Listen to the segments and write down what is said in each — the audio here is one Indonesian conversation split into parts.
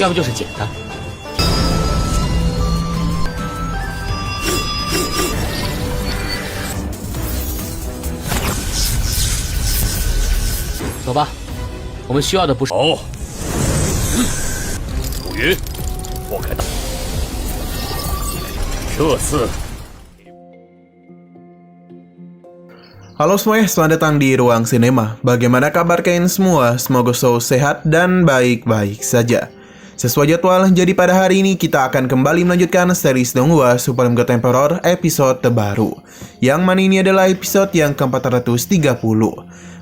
要不就是捡的。走吧，我们需要的不是。好，古云，我看到这次。 Halo semuanya, selamat datang di Ruang Sinema. Bagaimana kabar kalian semua? Semoga selalu sehat dan baik-baik saja. Sesuai jadwal, jadi pada hari ini kita akan kembali melanjutkan series Donghua Supreme God Emperor episode terbaru. Yang mana ini adalah episode yang ke-430.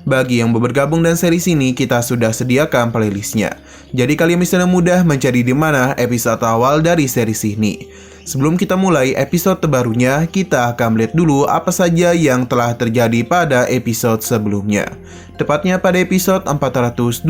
Bagi yang baru bergabung dan series ini, kita sudah sediakan playlistnya. Jadi kalian bisa mudah mencari di mana episode awal dari series ini. Sebelum kita mulai episode terbarunya, kita akan melihat dulu apa saja yang telah terjadi pada episode sebelumnya. Tepatnya pada episode 429.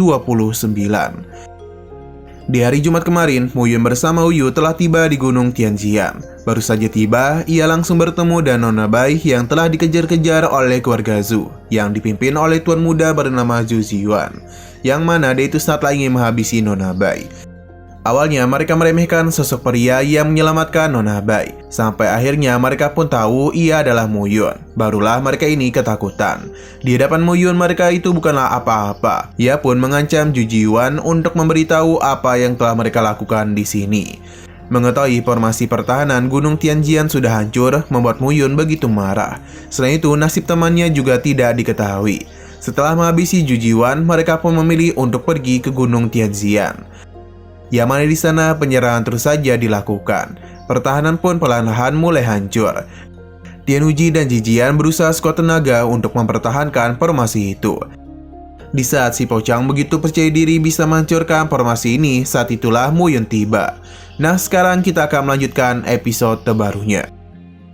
Di hari Jumat kemarin, Muyun bersama Uyu telah tiba di Gunung Tianjian. Baru saja tiba, ia langsung bertemu dan Nona Bai yang telah dikejar-kejar oleh keluarga Zhu, yang dipimpin oleh tuan muda bernama Zhu Ziyuan, yang mana dia itu saat lagi menghabisi Nona Bai. Awalnya mereka meremehkan sosok pria yang menyelamatkan Nona Bai. Sampai akhirnya mereka pun tahu ia adalah Muyun. Barulah mereka ini ketakutan. Di hadapan Muyun mereka itu bukanlah apa-apa. Ia pun mengancam Zhu Ziyuan untuk memberitahu apa yang telah mereka lakukan di sini. Mengetahui formasi pertahanan Gunung Tianjian sudah hancur, membuat Muyun begitu marah. Selain itu, nasib temannya juga tidak diketahui. Setelah menghabisi Zhu Ziyuan, mereka pun memilih untuk pergi ke Gunung Tianjian. Yang mana di sana penyerangan terus saja dilakukan. Pertahanan pun perlahan-lahan mulai hancur. Tianwuji dan Jijian berusaha sekuat tenaga untuk mempertahankan formasi itu. Di saat si Pochang begitu percaya diri bisa menghancurkan formasi ini, saat itulah Muyun tiba. Nah, sekarang kita akan melanjutkan episode terbarunya.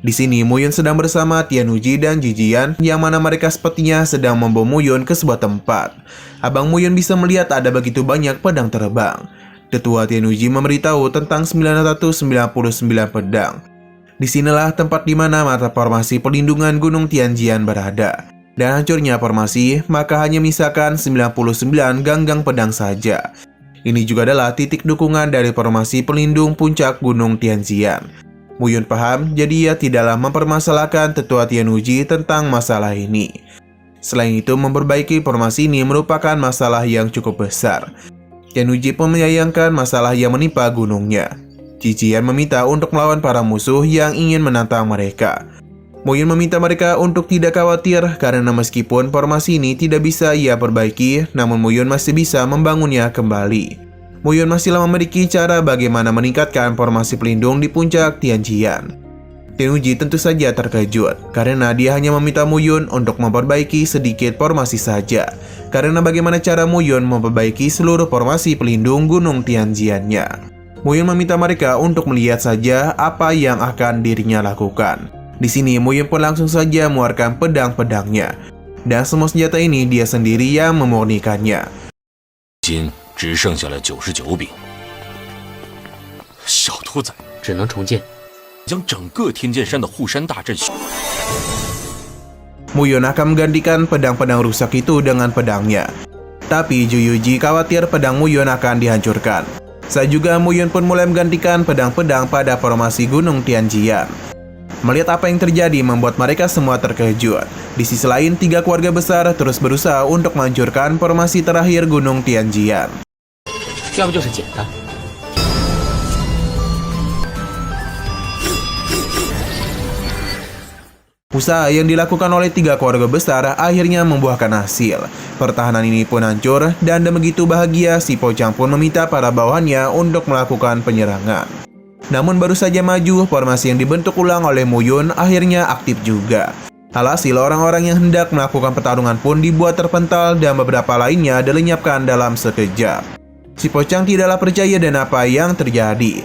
Di sini Muyun sedang bersama Tianwuji dan Jijian, yang mana mereka sepertinya sedang membawa Muyun ke sebuah tempat. Abang Muyun bisa melihat ada begitu banyak pedang terbang. Tetua Tianwuji memberitahu tentang 999 pedang. Disinilah tempat di mana mata formasi perlindungan Gunung Tianjian berada. Dan hancurnya formasi, maka hanya misalkan 99 ganggang pedang saja. Ini juga adalah titik dukungan dari formasi pelindung puncak Gunung Tianjian. Muyun paham, jadi ia tidaklah mempermasalahkan Tetua Tianwuji tentang masalah ini. Selain itu, memperbaiki formasi ini merupakan masalah yang cukup besar. Tianwuji pun menyayangkan masalah yang menimpa gunungnya. Jijian meminta untuk melawan para musuh yang ingin menantang mereka. Muyun meminta mereka untuk tidak khawatir karena meskipun formasi ini tidak bisa ia perbaiki, namun Muyun masih bisa membangunnya kembali. Muyun masihlah memiliki cara bagaimana meningkatkan formasi pelindung di puncak Tianjian. Tianwuji tentu saja terkejut karena dia hanya meminta Muyun untuk memperbaiki sedikit formasi saja. Karena bagaimana cara Muyun memperbaiki seluruh formasi pelindung Gunung Tianjiannya. Muyun meminta mereka untuk melihat saja apa yang akan dirinya lakukan. Di sini Muyun pun langsung saja mengeluarkan pedang-pedangnya. Dan semua senjata ini dia sendiri yang memurnikannya. 今只剩下了99柄，小兔崽，只能重建。 将整个天剑山的护山大阵。 Muyun akan menggantikan pedang-pedang rusak itu dengan pedangnya. Tapi Zhu khawatir pedang Muyun akan dihancurkan. Saat juga Muyun pun mulai menggantikan pedang-pedang pada formasi Gunung Tianjian. Melihat apa yang terjadi membuat mereka semua terkejut. Di sisi lain, 3 keluarga besar terus berusaha untuk menghancurkan formasi terakhir Gunung Tianjian. 要不就是捡的。 Usaha yang dilakukan oleh 3 keluarga besar akhirnya membuahkan hasil. Pertahanan ini pun hancur dan begitu bahagia si Pochang pun meminta para bawahannya untuk melakukan penyerangan. Namun baru saja maju, formasi yang dibentuk ulang oleh Muyun akhirnya aktif juga. Alhasil orang-orang yang hendak melakukan pertarungan pun dibuat terpental dan beberapa lainnya dilenyapkan dalam sekejap. Si Pochang tidaklah percaya dengan apa yang terjadi.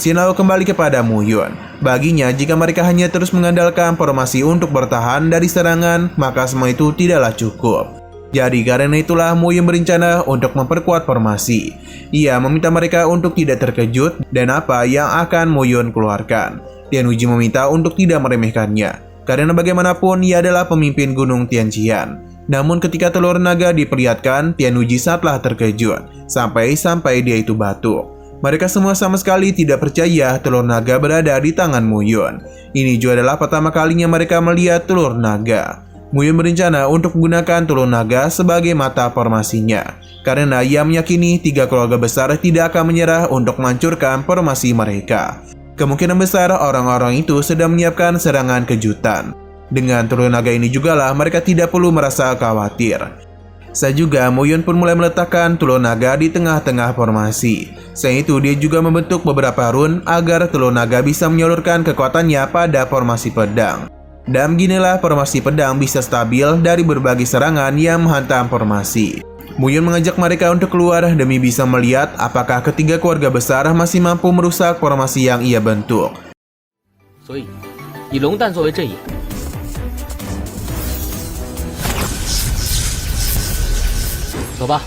Sinao kembali kepada Muyun. Baginya, jika mereka hanya terus mengandalkan formasi untuk bertahan dari serangan, maka semua itu tidaklah cukup. Jadi karena itulah Muyun berencana untuk memperkuat formasi. Ia meminta mereka untuk tidak terkejut dan apa yang akan Muyun keluarkan. Tianwuji meminta untuk tidak meremehkannya, karena bagaimanapun ia adalah pemimpin Gunung Tianjian. Namun ketika telur naga diperlihatkan, Tianwuji sangatlah terkejut, sampai dia itu batuk. Mereka semua sama sekali tidak percaya telur naga berada di tangan Mu Yun. Ini juga adalah pertama kalinya mereka melihat telur naga. Mu Yun berencana untuk menggunakan telur naga sebagai mata formasinya, karena ia meyakini 3 keluarga besar tidak akan menyerah untuk menghancurkan formasi mereka. Kemungkinan besar orang-orang itu sedang menyiapkan serangan kejutan. Dengan telur naga ini jugalah mereka tidak perlu merasa khawatir. Saat juga Mu Yun pun mulai meletakkan telur naga di tengah-tengah formasi. Selain itu dia juga membentuk beberapa rune agar telur naga bisa menyalurkan kekuatannya pada formasi pedang. Dan beginilah formasi pedang bisa stabil dari berbagai serangan yang menghantam formasi. Mu Yun mengajak mereka untuk keluar demi bisa melihat apakah ketiga keluarga besar masih mampu merusak formasi yang ia bentuk. 所以，以龙蛋作为阵营， 走吧，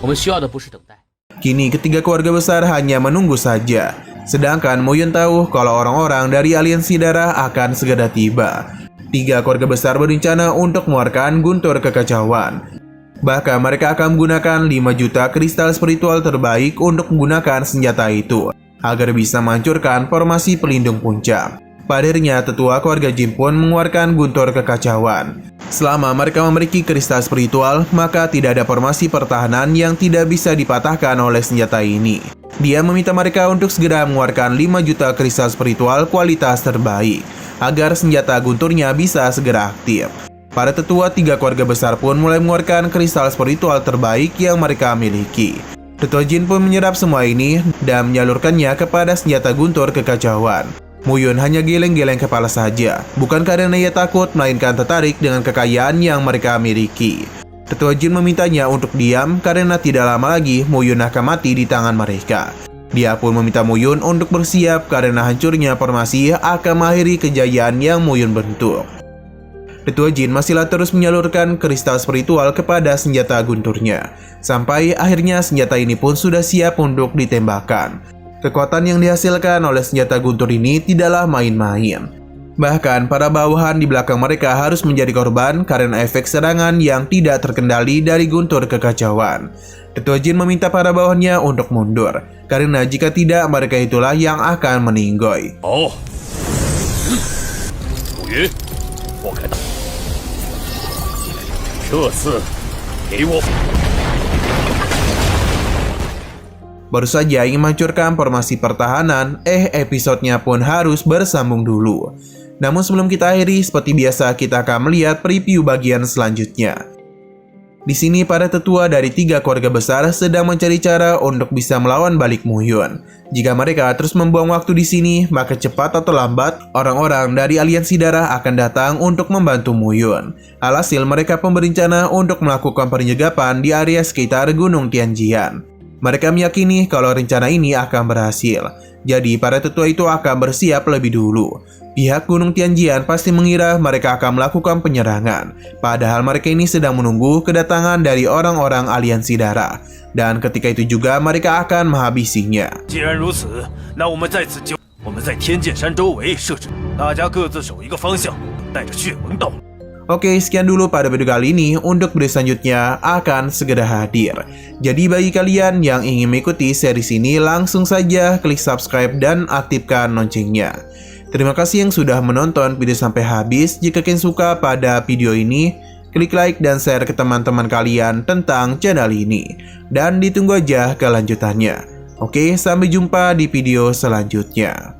我们需要的不是等待。 Kini ketiga keluarga besar hanya menunggu saja. Sedangkan Mu Yun tahu kalau orang-orang dari aliansi darah akan segera tiba. 3 keluarga besar berencana untuk mengeluarkan guntur kekacauan. Bahkan mereka akan menggunakan 5 juta kristal spiritual terbaik untuk menggunakan senjata itu, agar bisa menghancurkan formasi pelindung puncak. Pada akhirnya tetua keluarga Jin pun mengeluarkan guntur kekacauan. Selama mereka memiliki kristal spiritual, maka tidak ada formasi pertahanan yang tidak bisa dipatahkan oleh senjata ini. Dia meminta mereka untuk segera mengeluarkan 5 juta kristal spiritual kualitas terbaik, agar senjata gunturnya bisa segera aktif. Para tetua 3 keluarga besar pun mulai mengeluarkan kristal spiritual terbaik yang mereka miliki. Tetua Jin pun menyerap semua ini dan menyalurkannya kepada senjata guntur kekacauan. Mu Yun hanya geleng-geleng kepala saja, bukan karena ia takut, melainkan tertarik dengan kekayaan yang mereka miliki. Tetua Jin memintanya untuk diam karena tidak lama lagi Mu Yun akan mati di tangan mereka. Dia pun meminta Mu Yun untuk bersiap karena hancurnya formasi akan mengakhiri kejayaan yang Mu Yun bentuk. Tetua Jin masihlah terus menyalurkan kristal spiritual kepada senjata gunturnya, sampai akhirnya senjata ini pun sudah siap untuk ditembakkan. Kekuatan yang dihasilkan oleh senjata guntur ini tidaklah main-main. Bahkan para bawahan di belakang mereka harus menjadi korban karena efek serangan yang tidak terkendali dari guntur kekacauan. Tetua Jin meminta para bawahannya untuk mundur, karena jika tidak mereka itulah yang akan meninggoy. Oh, Mu Yun, 我看到，这次给我。 Baru saja ingin menghancurkan formasi pertahanan, episodenya pun harus bersambung dulu. Namun sebelum kita akhiri, seperti biasa kita akan melihat preview bagian selanjutnya. Di sini para tetua dari 3 keluarga besar sedang mencari cara untuk bisa melawan balik Mu Yun. Jika mereka terus membuang waktu di sini, maka cepat atau lambat orang-orang dari aliansi darah akan datang untuk membantu Mu Yun. Alhasil mereka pun berencana untuk melakukan penyergapan di area sekitar Gunung Tianjian. Mereka meyakini kalau rencana ini akan berhasil. Jadi para tetua itu akan bersiap lebih dulu. Pihak Gunung Tianjian pasti mengira mereka akan melakukan penyerangan. Padahal mereka ini sedang menunggu kedatangan dari orang-orang aliansi darah. Dan ketika itu juga mereka akan menghabisinya. 既然如此，那我们在此就我们在天剑山周围设置，大家各自守一个方向，带着血盟到。 Oke, sekian dulu pada video kali ini. Untuk video selanjutnya akan segera hadir. Jadi bagi kalian yang ingin mengikuti series ini, langsung saja klik subscribe dan aktifkan loncengnya. Terima kasih yang sudah menonton video sampai habis. Jika kalian suka pada video ini, klik like dan share ke teman-teman kalian tentang channel ini. Dan ditunggu aja kelanjutannya. Oke, sampai jumpa di video selanjutnya.